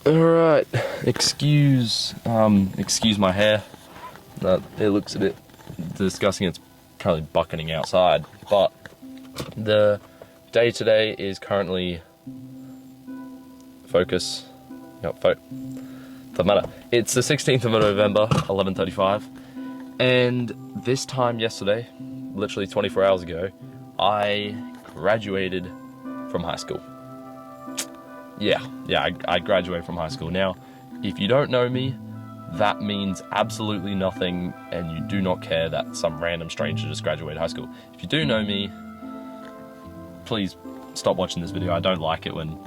Alright, excuse my hair. It looks a bit disgusting. It's currently bucketing outside, but the day today is currently focus. Yep, doesn't matter. It's the 16th of November, 11:35, and this time yesterday, literally 24 hours ago, I graduated from high school. Yeah, I graduated from high school. Now, if you don't know me, that means absolutely nothing, and you do not care that some random stranger just graduated high school. If you do know me, please stop watching this video. I don't like it when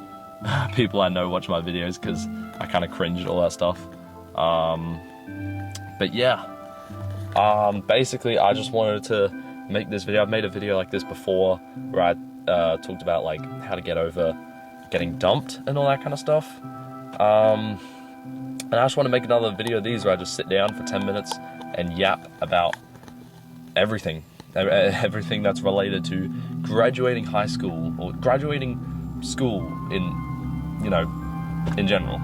people I know watch my videos because I kind of cringe at all that stuff. But yeah, basically I just wanted to make this video. I've made a video like this before where I talked about like how to get over getting dumped and all that kind of stuff. And I just want to make another video of these where I just sit down for 10 minutes and yap about everything that's related to graduating high school or graduating school in general.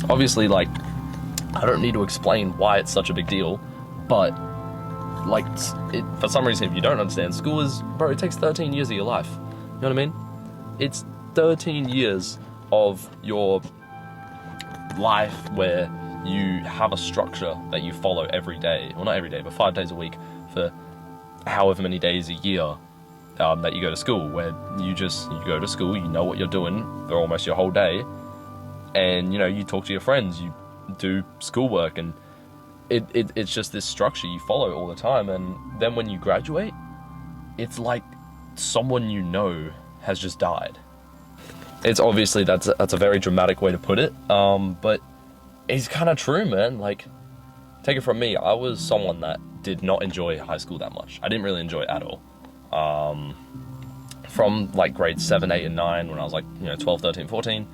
Obviously, like, I don't need to explain why it's such a big deal, but like, for some reason, if you don't understand, school is, bro, it takes 13 years of your life. You know what I mean? It's 13 years of your life where you have a structure that you follow every day. Well, not every day, but 5 days a week for however many days a year that you go to school, where you go to school, you know what you're doing for almost your whole day, and you talk to your friends, you do schoolwork, and it's just this structure you follow all the time. And then when you graduate, it's like someone you know has just died. It's obviously, that's a very dramatic way to put it, but it's kind of true, man. Like, take it from me, I was someone that did not enjoy high school that much. I didn't really enjoy it at all. From like grades 7, 8, and 9, when I was like 12, 13, 14,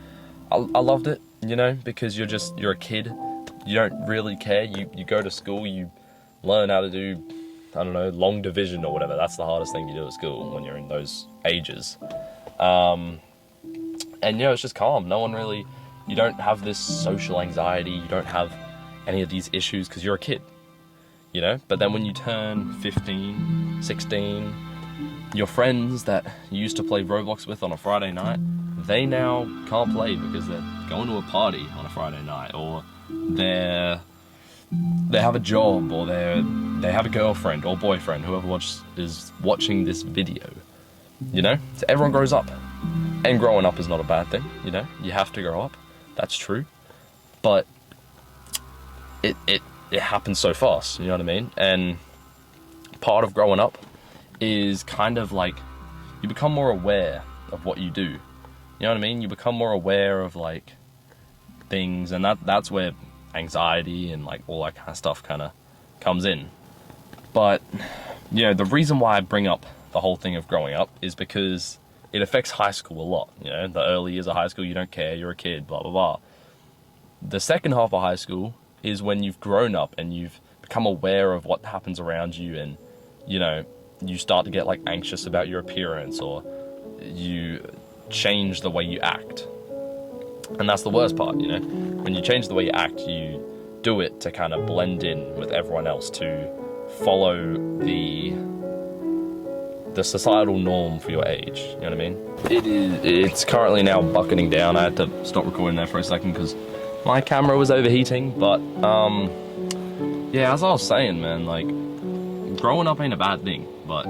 I loved it, because you're a kid. You don't really care. You go to school, you learn how to do, I don't know, long division or whatever. That's the hardest thing you do at school when you're in those ages. And it's just calm. You don't have this social anxiety, you don't have any of these issues because you're a kid, But then when you turn 15, 16, your friends that you used to play Roblox with on a Friday night, they now can't play because they're going to a party on a Friday night, or they have a job, or they have a girlfriend or boyfriend, whoever is watching this video, So everyone grows up. And growing up is not a bad thing, You have to grow up. That's true. But it happens so fast, you know what I mean? And part of growing up is kind of like you become more aware of what you do. You know what I mean? You become more aware of like things, and that's where anxiety and like all that kind of stuff kind of comes in. But the reason why I bring up the whole thing of growing up is because it affects high school a lot. The early years of high school, you don't care, you're a kid, blah, blah, blah. The second half of high school is when you've grown up and you've become aware of what happens around you, and, you start to get like anxious about your appearance, or you change the way you act. And that's the worst part, When you change the way you act, you do it to kind of blend in with everyone else, to follow the societal norm for your age, you know what I mean? It's currently now bucketing down. I had to stop recording there for a second because my camera was overheating, but yeah, as I was saying, man, like, growing up ain't a bad thing, but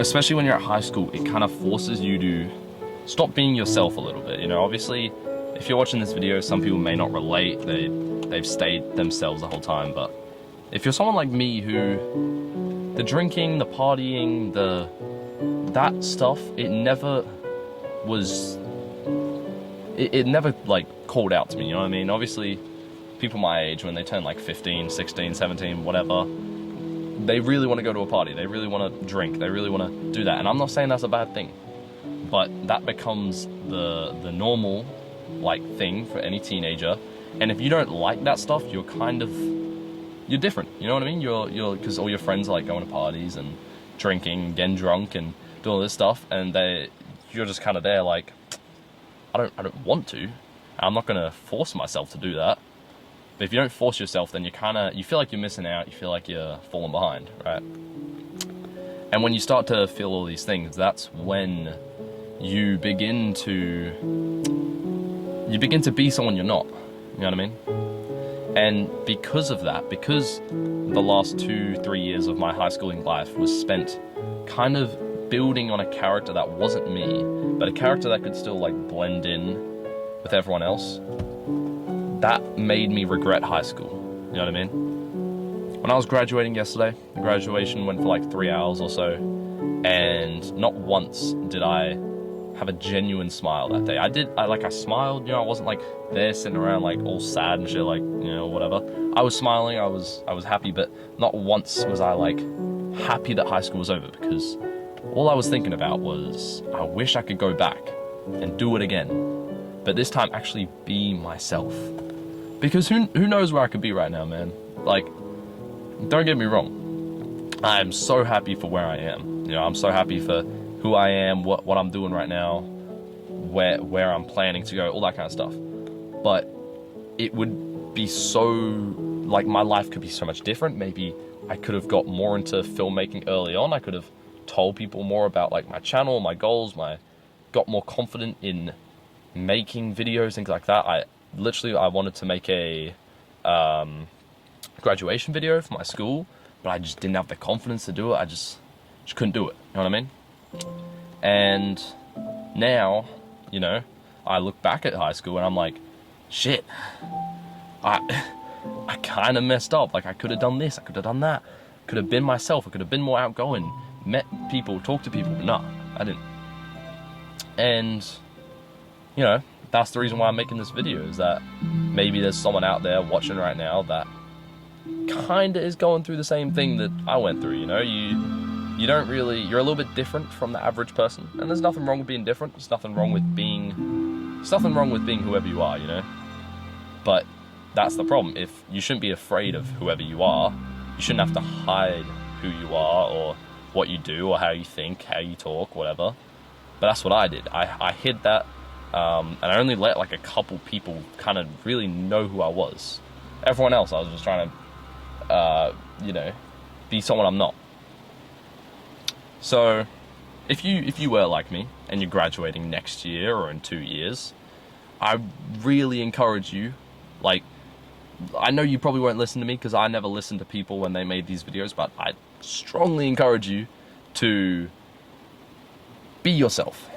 especially when you're at high school, it kind of forces you to stop being yourself a little bit, Obviously, if you're watching this video, some people may not relate, they've stayed themselves the whole time, but if you're someone like me who the drinking, the partying, that stuff, it never like called out to me, you know what I mean? Obviously, people my age, when they turn like 15, 16, 17, whatever, they really want to go to a party, they really want to drink, they really want to do that, and I'm not saying that's a bad thing, but that becomes the normal, like, thing for any teenager, and if you don't like that stuff, you're different, you know what I mean? Because all your friends are like going to parties and drinking, getting drunk and doing all this stuff, and you're just kind of there like, I don't want to. I'm not gonna force myself to do that. But if you don't force yourself, then you feel like you're missing out. You feel like you're falling behind, right? And when you start to feel all these things, that's when you begin to be someone you're not. You know what I mean? And because of that, because the last 2-3 years of my high schooling life was spent kind of building on a character that wasn't me, but a character that could still like blend in with everyone else, that made me regret high school. You know what I mean? When I was graduating yesterday, the graduation went for like 3 hours or so, and not once did I have a genuine smile that day. I smiled, you know, I wasn't like there sitting around like all sad and shit, like, you know, whatever. I was smiling, I was happy, but not once was I like happy that high school was over, because all I was thinking about was, I wish I could go back and do it again, but this time actually be myself. Because who knows where I could be right now, man. Like, don't get me wrong, I am so happy for where I am. You know, I'm so happy for who I am, what I'm doing right now, where I'm planning to go, all that kind of stuff. But it would be so, like, my life could be so much different. Maybe I could have got more into filmmaking early on. I could have told people more about like my channel, my goals, got more confident in making videos, things like that. I wanted to make a graduation video for my school, but I just didn't have the confidence to do it. I just couldn't do it. You know what I mean? And now, you know, I look back at high school and I'm like, shit, I kind of messed up. Like, I could have done this, I could have done that, could have been myself, I could have been more outgoing, met people, talked to people, but no, I didn't. And, you know, that's the reason why I'm making this video, is that maybe there's someone out there watching right now that kind of is going through the same thing that I went through. You know, you're a little bit different from the average person, and there's nothing wrong with being different. There's nothing wrong with being whoever you are, you know. But that's the problem. If you shouldn't be afraid of whoever you are, you shouldn't have to hide who you are or what you do or how you think, how you talk, whatever. But that's what I did. I hid that, and I only let like a couple people kind of really know who I was. Everyone else, I was just trying to, you know, be someone I'm not. So, if you were like me and you're graduating next year or in 2 years, I really encourage you. Like, I know you probably won't listen to me because I never listened to people when they made these videos, but I strongly encourage you to be yourself.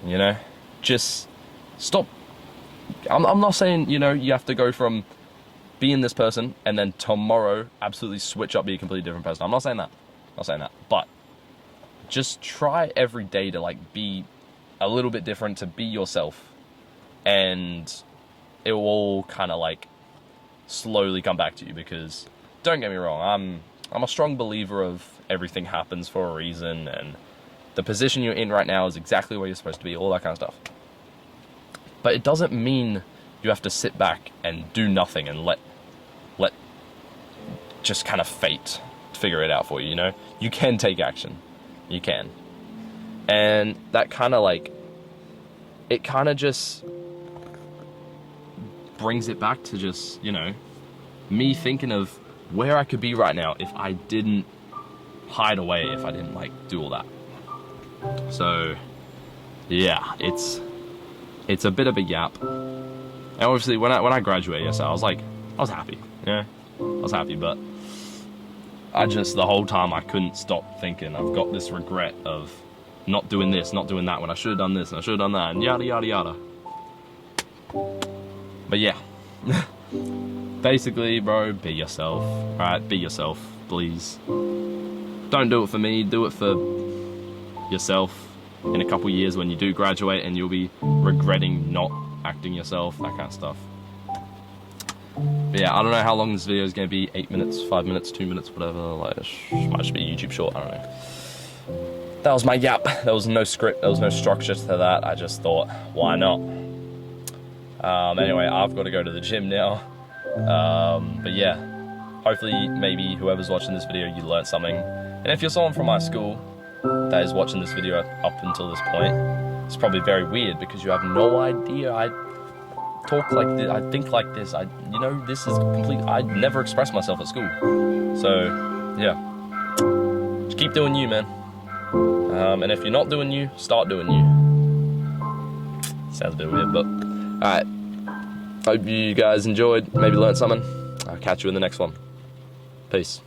You know, just stop. I'm not saying, you know, you have to go from being this person and then tomorrow absolutely switch up, be a completely different person. I'm not saying that. But just try every day to like be a little bit different, to be yourself, and it will all kind of like slowly come back to you. Because don't get me wrong, I'm a strong believer of everything happens for a reason, and the position you're in right now is exactly where you're supposed to be, all that kind of stuff. But it doesn't mean you have to sit back and do nothing and let just kind of fate figure it out for you, you know? You can take action. You can. And that kind of like, it kind of just brings it back to just, you know, me thinking of where I could be right now if I didn't hide away, if I didn't like do all that. So yeah, it's a bit of a gap. And obviously when I graduated yesterday, I was happy, yeah, I was happy, but the whole time I couldn't stop thinking, I've got this regret of not doing this, not doing that, when I should have done this and I should have done that, and yada yada yada. But yeah, basically, bro, be yourself, alright? Be yourself, please. Don't do it for me, do it for yourself in a couple years when you do graduate and you'll be regretting not acting yourself, that kind of stuff. But yeah, I don't know how long this video is going to be, 8 minutes, 5 minutes, 2 minutes, whatever, like, it might just be a YouTube short, I don't know. That was my yap. There was no script, there was no structure to that. I just thought, why not? Anyway, I've got to go to the gym now. But yeah, hopefully, maybe whoever's watching this video, you learned something. And if you're someone from my school that is watching this video up until this point, it's probably very weird because you have no idea. I talk like this, I think like this, this is complete. I never expressed myself at school. So, yeah. Just keep doing you, man. And if you're not doing you, start doing you. Sounds a bit weird, but alright. Hope you guys enjoyed, maybe learned something. I'll catch you in the next one. Peace.